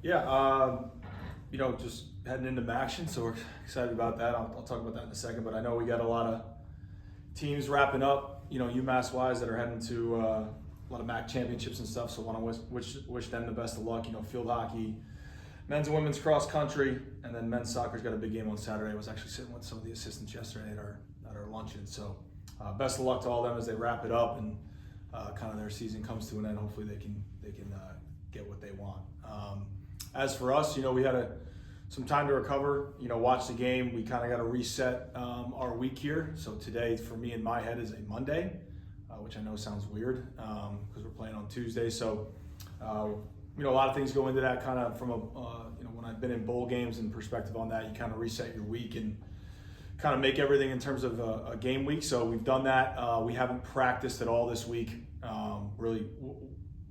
Yeah, just heading into MACtion, so we're excited about that. I'll talk about that in a second, but I know we got a lot of teams wrapping up, UMass wise, that are heading to a lot of MAC championships and stuff. So want to wish them the best of luck. Field hockey, men's and women's cross country, and then men's soccer's got a big game on Saturday. I was actually sitting with some of the assistants yesterday at our luncheon. So best of luck to all of them as they wrap it up and kind of their season comes to an end. Hopefully they can get what they want. As for us, we had some time to recover, watch the game. We kind of got to reset our week here. So today, for me in my head, is a Monday, which I know sounds weird because we're playing on Tuesday. So, a lot of things go into that kind of from when I've been in bowl games and perspective on that, you kind of reset your week and kind of make everything in terms of a game week. So we've done that. We haven't practiced at all this week. Really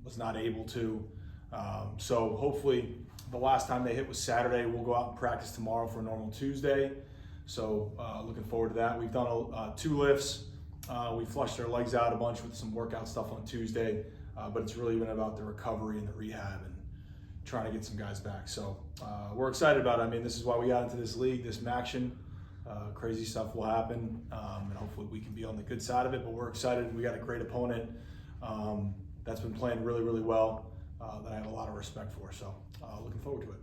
was not able to. So hopefully the last time they hit was Saturday. We'll go out and practice tomorrow for a normal Tuesday. So looking forward to that. We've done 2 lifts. We flushed our legs out a bunch with some workout stuff on Tuesday, but it's really been about the recovery and the rehab and trying to get some guys back. So we're excited about it. I mean, this is why we got into this league, this MACtion. Crazy stuff will happen, and hopefully we can be on the good side of it, but we're excited. We got a great opponent that's been playing really, really well, that I have a lot of respect for. So looking forward to it.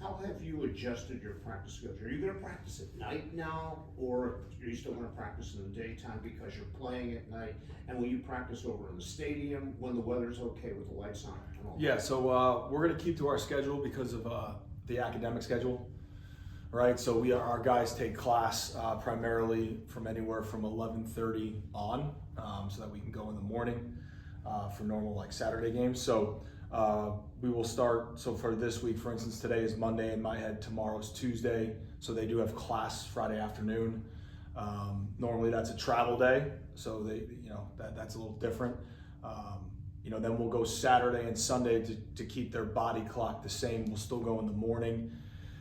How have you adjusted your practice schedule? Are you going to practice at night now, or are you still going to practice in the daytime because you're playing at night? And will you practice over in the stadium when the weather's okay with the lights on and all? Yeah, so we're going to keep to our schedule because of the academic schedule, right? So our guys take class primarily from anywhere from 11:30 on, so that we can go in the morning for normal Saturday games. So we will start, so for this week, for instance, today is Monday in my head, tomorrow's Tuesday, so they do have class Friday afternoon. Normally that's a travel day, so that's a little different. Then we'll go Saturday and Sunday to keep their body clock the same. We'll still go in the morning.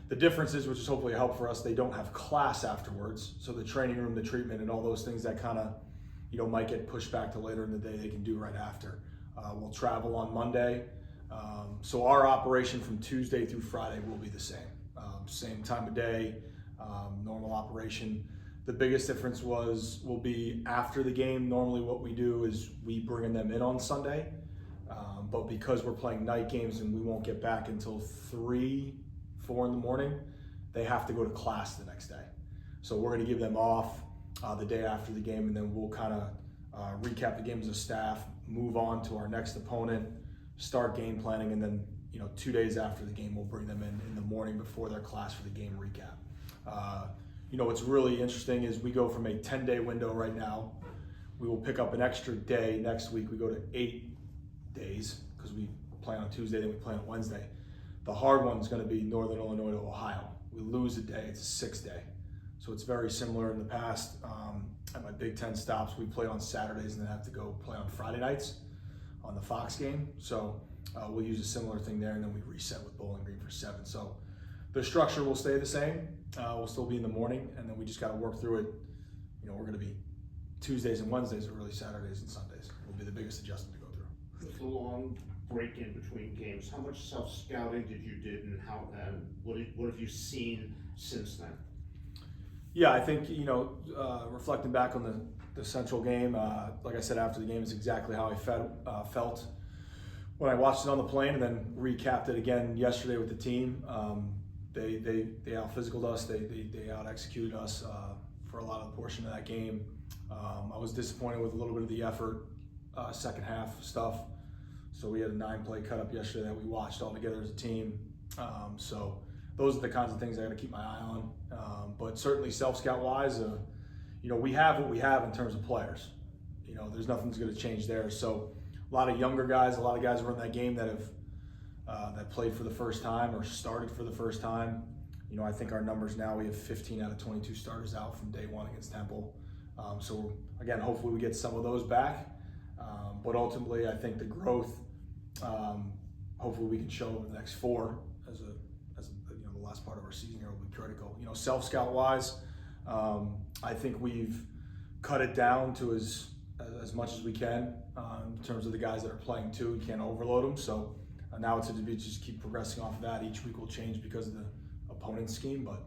The difference is, which is hopefully a help for us, they don't have class afterwards, so the training room, the treatment, and all those things that kind of might get pushed back to later in the day, they can do right after. We'll travel on Monday. So our operation from Tuesday through Friday will be the same. Same time of day, normal operation. The biggest difference will be after the game. Normally what we do is we bring them in on Sunday, but because we're playing night games and we won't get back until 3, 4 in the morning, they have to go to class the next day. So we're gonna give them off the day after the game, and then we'll kind of recap the game as a staff, move on to our next opponent, start game planning, and then 2 days after the game we'll bring them in the morning before their class for the game recap. What's really interesting is we go from a 10-day window right now. We will pick up an extra day next week. We go to 8 days because we play on Tuesday, then we play on Wednesday. The hard one is going to be Northern Illinois to Ohio. We lose a day, it's a 6th day. So it's very similar in the past. At my Big Ten stops, we play on Saturdays and then have to go play on Friday nights on the Fox game. So we'll use a similar thing there, and then we reset with Bowling Green for 7. So the structure will stay the same. We'll still be in the morning, and then we just got to work through it. We're going to be Tuesdays and Wednesdays, or really Saturdays and Sundays will be the biggest adjustment to go through. With the long break in between games, how much self-scouting did you do, and what have you seen since then? Yeah, I think, reflecting back on the Central game, like I said, after the game, is exactly how I felt when I watched it on the plane, and then recapped it again yesterday with the team. They out-physicaled us, they out-executed us for a lot of the portion of that game. I was disappointed with a little bit of the effort, second half stuff. So we had a 9-play cut up yesterday that we watched all together as a team. So those are the kinds of things I got to keep my eye on. But certainly self-scout wise, we have what we have in terms of players. There's nothing's going to change there. So a lot of younger guys, a lot of guys who are in that game that have played for the first time or started for the first time. I think our numbers now, we have 15 out of 22 starters out from day 1 against Temple. So again, hopefully we get some of those back. But ultimately, I think the growth, hopefully we can show over the next 4 as the last part of our season here will be critical. Self-scout wise, I think we've cut it down to as much as we can in terms of the guys that are playing too. You can't overload them. So Now it's to just keep progressing off of that. Each week will change because of the opponent's scheme, but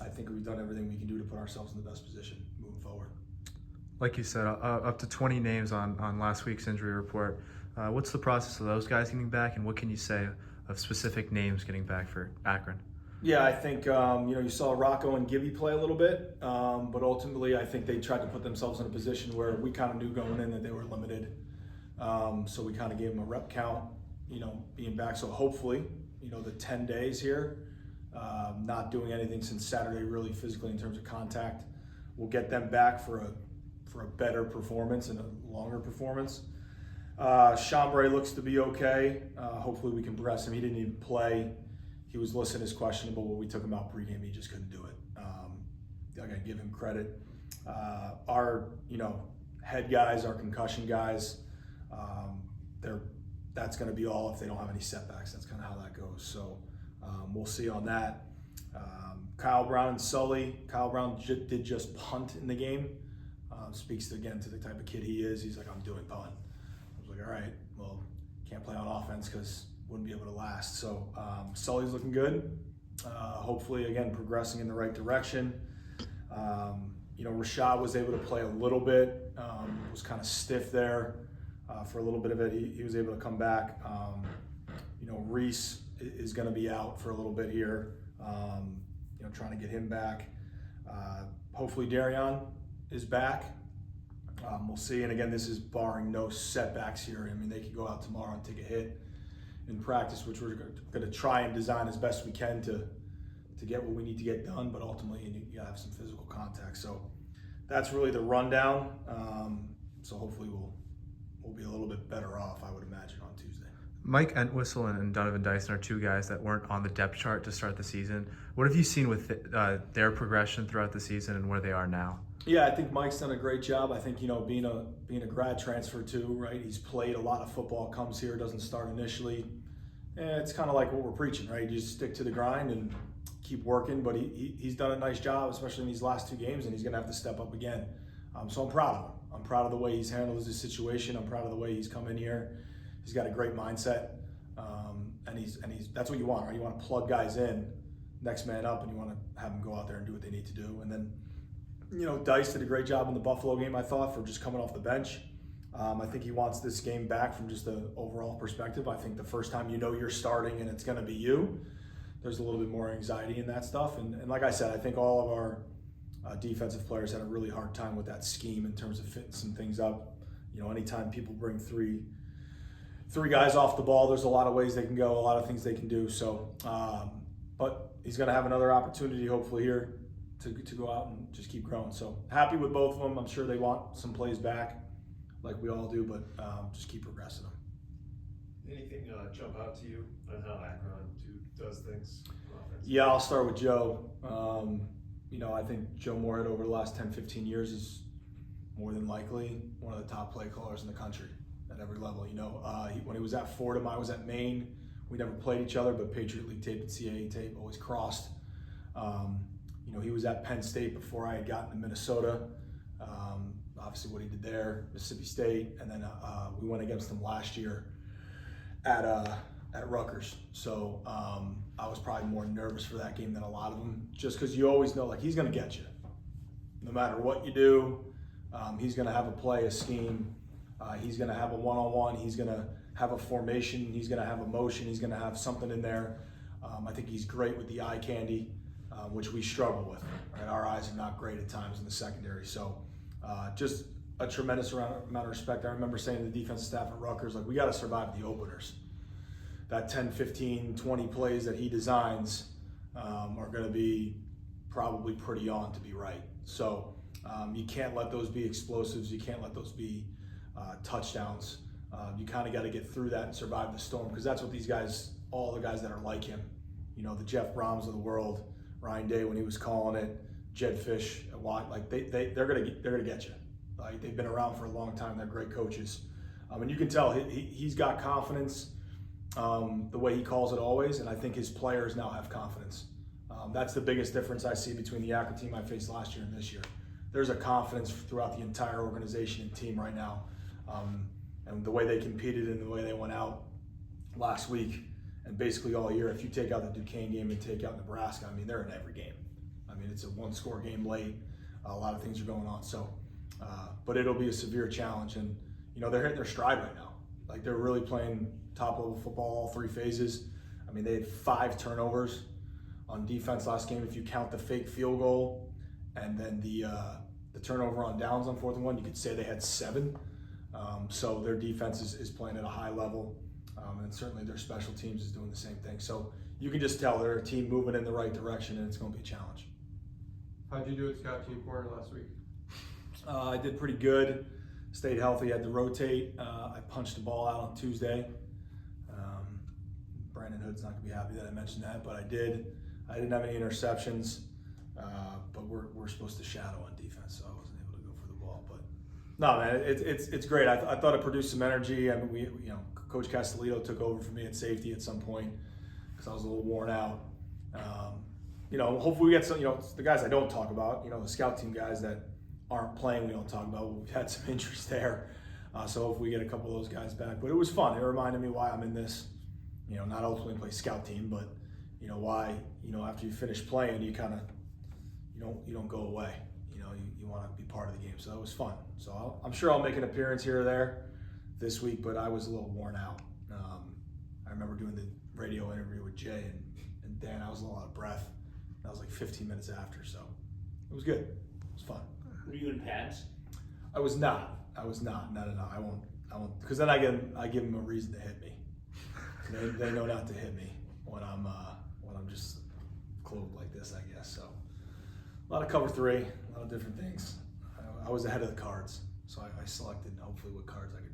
I think we've done everything we can do to put ourselves in the best position moving forward. Like you said, up to 20 names on last week's injury report. What's the process of those guys getting back, and what can you say of specific names getting back for Akron? Yeah, I think you saw Rocco and Gibby play a little bit, but ultimately I think they tried to put themselves in a position where we kind of knew going in that they were limited. So we kind of gave them a rep count, being back. So hopefully, the 10 days here, not doing anything since Saturday really physically in terms of contact, will get them back for a better performance and a longer performance. Chambray looks to be okay. Hopefully we can progress him. He didn't even play. He was listed as questionable, but we took him out pregame. He just couldn't do it. I gotta give him credit. Our head guys, our concussion guys, that's going to be all if they don't have any setbacks. That's kind of how that goes. So we'll see on that. Kyle Brown and Sully. Kyle Brown did just punt in the game. Speaks again to the type of kid he is. He's like, I'm doing punt. I was like, all right, well, can't play on offense because wouldn't be able to last. So Sully's looking good. Hopefully, again, progressing in the right direction. Rashad was able to play a little bit. Was kind of stiff there for a little bit of it. He was able to come back. Reese is going to be out for a little bit here. Trying to get him back. Hopefully Darion is back. We'll see. And again, this is barring no setbacks here. I mean, they could go out tomorrow and take a hit in practice, which we're going to try and design as best we can to get what we need to get done. But ultimately, you have some physical contact. So that's really the rundown. So hopefully we'll be a little bit better off, I would imagine, on Tuesday. Mike Entwistle and Donovan Dyson are two guys that weren't on the depth chart to start the season. What have you seen with their progression throughout the season and where they are now? Yeah, I think Mike's done a great job. I think, being a grad transfer too, right? He's played a lot of football, comes here, doesn't start initially. It's kind of like what we're preaching, right? You just stick to the grind and keep working, but he's done a nice job, especially in these last two games, and he's going to have to step up again. So I'm proud of him. I'm proud of the way he's handled his situation. I'm proud of the way he's come in here. He's got a great mindset, and he's that's what you want, right? You want to plug guys in, next man up, and you want to have them go out there and do what they need to do. And then, Dice did a great job in the Buffalo game, I thought, for just coming off the bench. I think he wants this game back from just the overall perspective. I think the first time you're starting and it's going to be you, there's a little bit more anxiety in that stuff. And like I said, I think all of our defensive players had a really hard time with that scheme in terms of fitting some things up. Anytime people bring three guys off the ball, there's a lot of ways they can go, a lot of things they can do. So, but he's going to have another opportunity hopefully here to go out and just keep growing. So happy with both of them. I'm sure they want some plays back like we all do, but just keep progressing them. Anything jump out to you on how Akron does things on offense? Yeah, I'll start with Joe. I think Joe Moorhead over the last 10, 15 years is more than likely one of the top play callers in the country at every level. When he was at Fordham, I was at Maine. We never played each other, but Patriot League tape and CAA tape always crossed. He was at Penn State before I had gotten to Minnesota. Obviously what he did there, Mississippi State, and then we went against him last year at Rutgers. So I was probably more nervous for that game than a lot of them, just because you always know, like, he's going to get you. No matter what you do, he's going to have a play, a scheme. He's going to have a one-on-one. He's going to have a formation. He's going to have a motion. He's going to have something in there. I think he's great with the eye candy, which we struggle with. Right? Our eyes are not great at times in the secondary. So just a tremendous amount of respect. I remember saying to the defensive staff at Rutgers, like, we got to survive the openers. That 10, 15, 20 plays that he designs are going to be probably pretty on to be right. So you can't let those be explosives. You can't let those be touchdowns. You kind of got to get through that and survive the storm, because that's what these guys, all the guys that are like him, the Jeff Broms of the world, Ryan Day when he was calling it, Jed Fish, like they're gonna get you. Like, they've been around for a long time. They're great coaches, and you can tell he's got confidence. The way he calls it always, and I think his players now have confidence. That's the biggest difference I see between the Akron team I faced last year and this year. There's a confidence throughout the entire organization and team right now, and the way they competed and the way they went out last week and basically all year. If you take out the Duquesne game and take out Nebraska, I mean, they're in every game. I mean, it's a one-score game late. A lot of things are going on. So, but it'll be a severe challenge. And, you know, they're hitting their stride right now. Like, they're really playing top-level football, all three phases. I mean, they had 5 turnovers on defense last game. If you count the fake field goal and then the turnover on downs on 4th and 1, you could say they had 7. So their defense is playing at a high level, and certainly their special teams is doing the same thing. So you can just tell they're a team moving in the right direction, and it's going to be a challenge. How'd you do at Scout Team Corner last week? I did pretty good. Stayed healthy. Had to rotate. I punched the ball out on Tuesday. Brandon Hood's not going to be happy that I mentioned that, but I did. I didn't have any interceptions, but we're supposed to shadow on defense, so I wasn't able to go for the ball. But no, man, it's great. I thought it produced some energy. I mean, Coach Castellito took over for me at safety at some point because I was a little worn out. Hopefully we get some. The guys I don't talk about. The scout team guys that aren't playing, we don't talk about. We've had some injuries there, so hopefully we get a couple of those guys back. But it was fun. It reminded me why I'm in this. Not ultimately play scout team, but why after you finish playing, you kind of you don't go away. You want to be part of the game. So that was fun. So I'm sure I'll make an appearance here or there this week, but I was a little worn out. I remember doing the radio interview with Jay and Dan. I was a little out of breath. That was like 15 minutes after, so it was good. It was fun. Were you in pads? I was not. No. I won't, because then I give them a reason to hit me. They know not to hit me when I'm just clothed like this, I guess. So a lot of cover 3, a lot of different things. I was ahead of the cards, so I selected hopefully what cards I could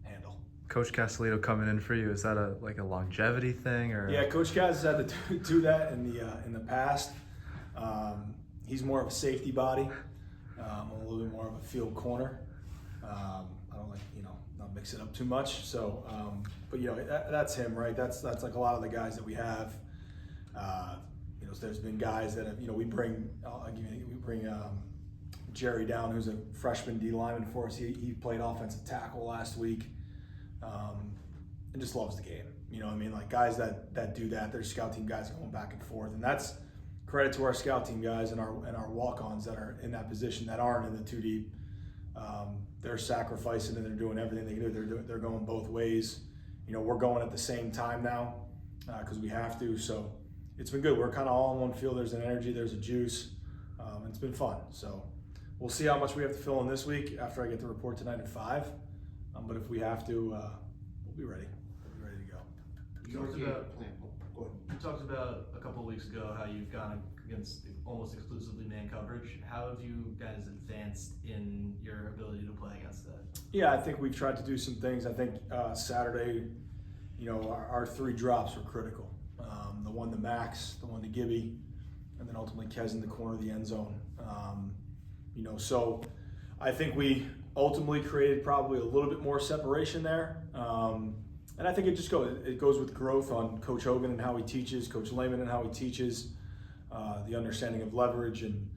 handle. Coach Castellito coming in for you, is that a longevity thing or? Yeah, Coach Cass has had to do that in the past. He's more of a safety body. I'm a little bit more of a field corner. I don't like not mix it up too much. So, but that's him, right? That's like a lot of the guys that we have. There's been guys that have we bring Jerry down, who's a freshman D lineman for us. He played offensive tackle last week, and just loves the game. Like guys that do that. They're scout team guys going back and forth, and that's credit to our scout team guys and our walk-ons that are in that position that aren't in the 2 deep. They're sacrificing and they're doing everything they can do. They're going both ways. We're going at the same time now because we have to. So it's been good. We're kind of all in one field. There's an energy, there's a juice, and it's been fun. So we'll see how much we have to fill in this week after I get the report tonight at 5. But if we have to, we'll be ready. We'll be ready to go. You talked about a couple of weeks ago how you've gone against almost exclusively man coverage. How have you guys advanced in your ability to play against that? Yeah, I think we've tried to do some things. I think Saturday, our 3 drops were critical. The one to Max, the one to Gibby, and then ultimately Kez in the corner of the end zone. So I think we ultimately created probably a little bit more separation there. And I think it goes with growth on Coach Hogan and how he teaches, Coach Lehman and how he teaches, the understanding of leverage and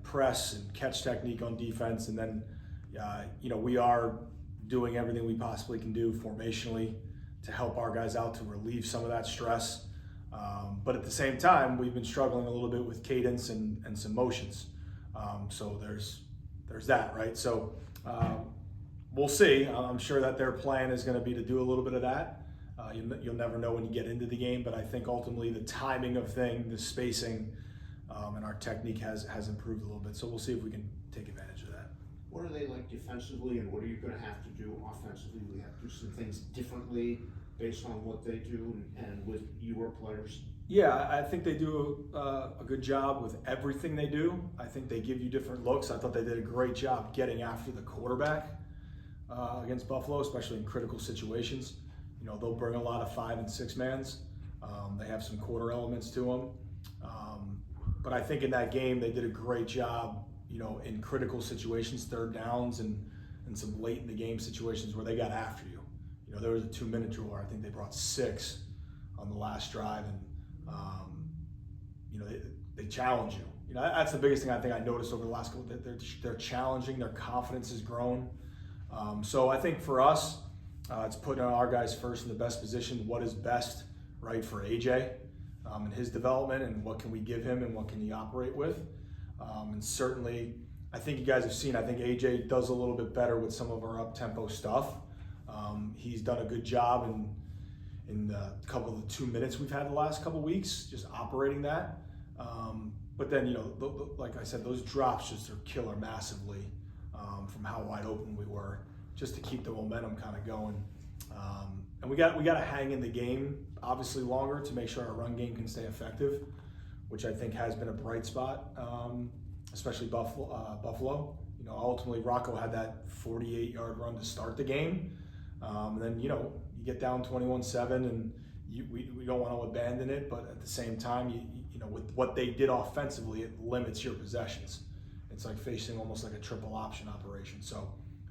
press and catch technique on defense. And then, we are doing everything we possibly can do formationally to help our guys out to relieve some of that stress. But at the same time, we've been struggling a little bit with cadence and some motions. So there's that, right? So we'll see. I'm sure that their plan is going to be to do a little bit of that. You'll never know when you get into the game, but I think ultimately the timing of things, the spacing, and our technique has improved a little bit. So we'll see if we can take advantage of that. What are they like defensively, and what are you going to have to do offensively? We have to do some things differently based on what they do and with your players. Yeah, I think they do a good job with everything they do. I think they give you different looks. I thought they did a great job getting after the quarterback against Buffalo, especially in critical situations. They'll bring a lot of 5 and 6 mans. They have some quarter elements to them. But I think in that game, they did a great job, in critical situations, 3rd downs and some late in the game situations where they got after you. There was a 2-minute drill where I think they brought 6 on the last drive, and they challenge you. That's the biggest thing I think I noticed over the last couple. They're challenging. Their confidence has grown. So I think for us, It's putting our guys first in the best position. What is best, right, for AJ and his development, and what can we give him, and what can he operate with? And certainly, I think you guys have seen, I think AJ does a little bit better with some of our up-tempo stuff. He's done a good job in the couple of the 2 minutes we've had the last couple of weeks, just operating that. But then, you know, like I said, those drops just are killer massively from how wide open we were, just to keep the momentum kind of going. And we got to hang in the game, obviously, longer to make sure our run game can stay effective, which I think has been a bright spot, especially Buffalo. You know, ultimately Rocco had that 48-yard run to start the game. And then, you know, you get down 21-7 and we don't want to abandon it, but at the same time, you know, with what they did offensively, it limits your possessions. It's like facing almost like a triple option operation. So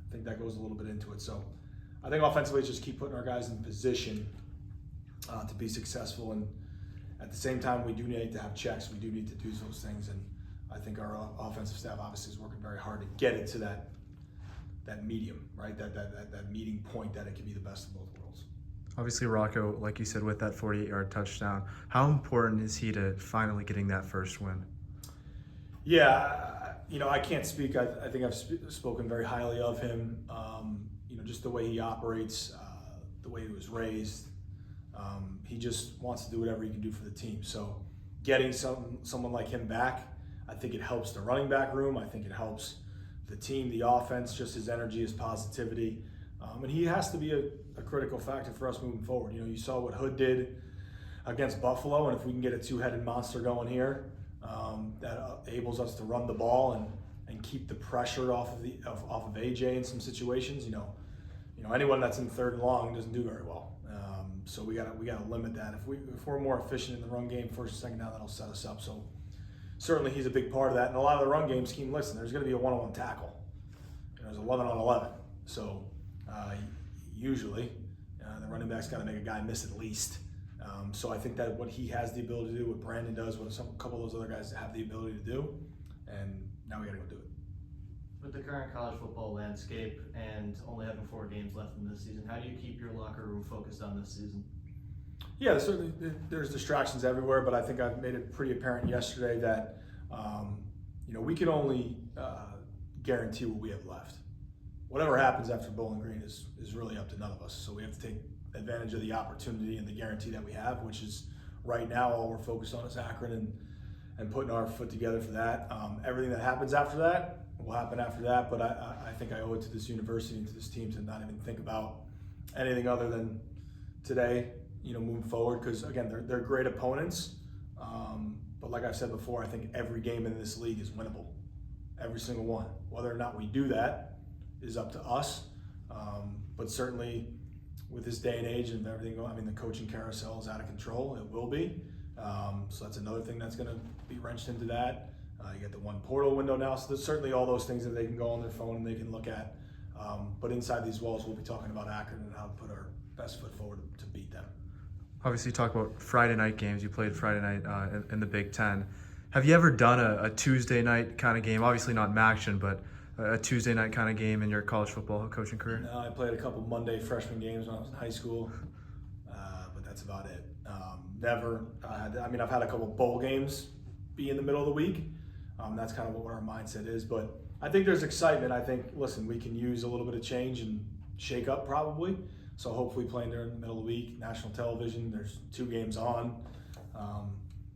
I think that goes a little bit into it. So I think offensively, just keep putting our guys in position to be successful. And at the same time, we do need to have checks. We do need to do those things. And I think our offensive staff obviously is working very hard to get it to that medium, right? That meeting point that it can be the best of both worlds. Obviously, Rocco, like you said, with that 48-yard touchdown, how important is he to finally getting that first win? Yeah, you know, I can't speak. I think I've spoken very highly of him. You know, just the way he operates, the way he was raised. He just wants to do whatever he can do for the team. So getting someone like him back, I think it helps the running back room. I think it helps the team, the offense, just his energy, his positivity. And he has to be a critical factor for us moving forward. You know, you saw what Hood did against Buffalo, and if we can get a two-headed monster going here, that enables us to run the ball and keep the pressure off of AJ in some situations. You know, anyone that's in third and long doesn't do very well. So we gotta limit that. If we're more efficient in the run game, first and second down, that'll set us up. So certainly he's a big part of that. And a lot of the run game scheme, listen, there's going to be a one-on-one tackle. You know, there's 11 on 11. So usually the running back's got to make a guy miss at least. So I think that what he has the ability to do, what Brandon does, what a couple of those other guys have the ability to do, and now we got to go do it. With the current college football landscape and only having 4 games left in this season, how do you keep your locker room focused on this season? Yeah, certainly there's distractions everywhere, but I think I've made it pretty apparent yesterday that you know, we can only guarantee what we have left. Whatever happens after Bowling Green is really up to none of us. So we have to take advantage of the opportunity and the guarantee that we have, which is right now all we're focused on is Akron and putting our foot together for that. Everything that happens after that will happen after that, but I think I owe it to this university and to this team to not even think about anything other than today, you know, moving forward, because again, they're great opponents. But like I've said before, I think every game in this league is winnable. Every single one. Whether or not we do that is up to us. But certainly with this day and age and everything going, I mean, the coaching carousel is out of control. It will be. So that's another thing that's going to be wrenched into that. You get the one portal window now. So there's certainly all those things that they can go on their phone and they can look at. But inside these walls, we'll be talking about Akron and how to put our best foot forward to beat them. Obviously, you talk about Friday night games. You played Friday night in the Big Ten. Have you ever done a Tuesday night kind of game? Obviously not MACtion, but a Tuesday night kind of game in your college football coaching career? No, I played a couple Monday freshman games when I was in high school, but that's about it. Never. I've had a couple bowl games be in the middle of the week. That's kind of what our mindset is. But I think there's excitement. I think, listen, we can use a little bit of change and shake up probably. So hopefully playing there in the middle of the week, national television, there's 2 games on.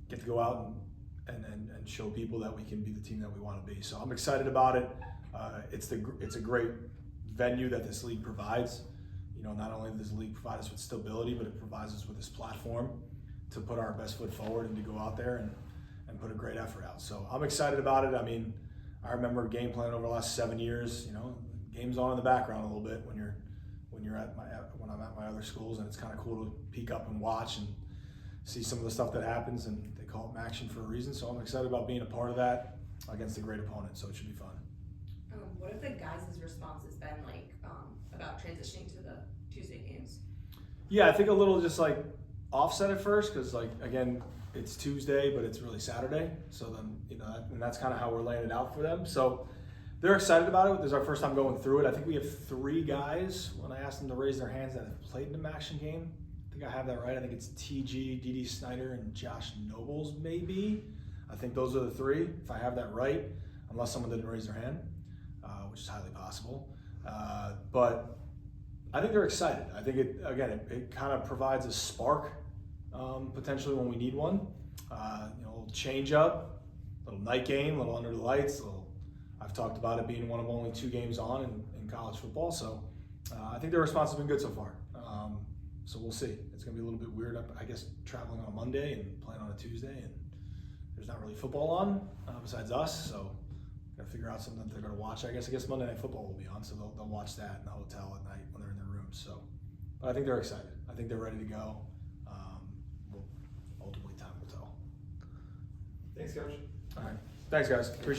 Get to go out and show people that we can be the team that we want to be. So I'm excited about it. It's a great venue that this league provides. You know, not only does the league provide us with stability, but it provides us with this platform to put our best foot forward and to go out there and put a great effort out. So I'm excited about it. I mean, I remember game plan over the last 7 years. You know, game's on in the background a little bit when I'm at my other schools, and it's kind of cool to peek up and watch and see some of the stuff that happens. And they call it MACtion for a reason. So I'm excited about being a part of that against a great opponent. So it should be fun. What have the guys' responses been like about transitioning to the Tuesday games? Yeah, I think a little just like offset at first, because like again, it's Tuesday, but it's really Saturday. So then, you know, and that's kind of how we're laying it out for them. So They're excited about it. This is our first time going through it. I think we have 3 guys, when I asked them to raise their hands, that have played in a MACtion game. I think I have that right. I think it's TG, DD Snyder, and Josh Nobles, maybe. I think those are the 3, if I have that right, unless someone didn't raise their hand, which is highly possible. But I think they're excited. I think it kind of provides a spark, potentially when we need one. A little change up, a little night game, a little under the lights, I've talked about it being one of only 2 games on in college football, so I think the response has been good so far. So we'll see. It's going to be a little bit weird, I guess, traveling on a Monday and playing on a Tuesday, and there's not really football on besides us, so got to figure out something that they're going to watch. I guess Monday Night Football will be on, so they'll watch that in the hotel at night when they're in their rooms. So, but I think they're excited. I think they're ready to go. Ultimately, time will tell. Thanks, Coach. All right. Thanks, guys. Appreciate it.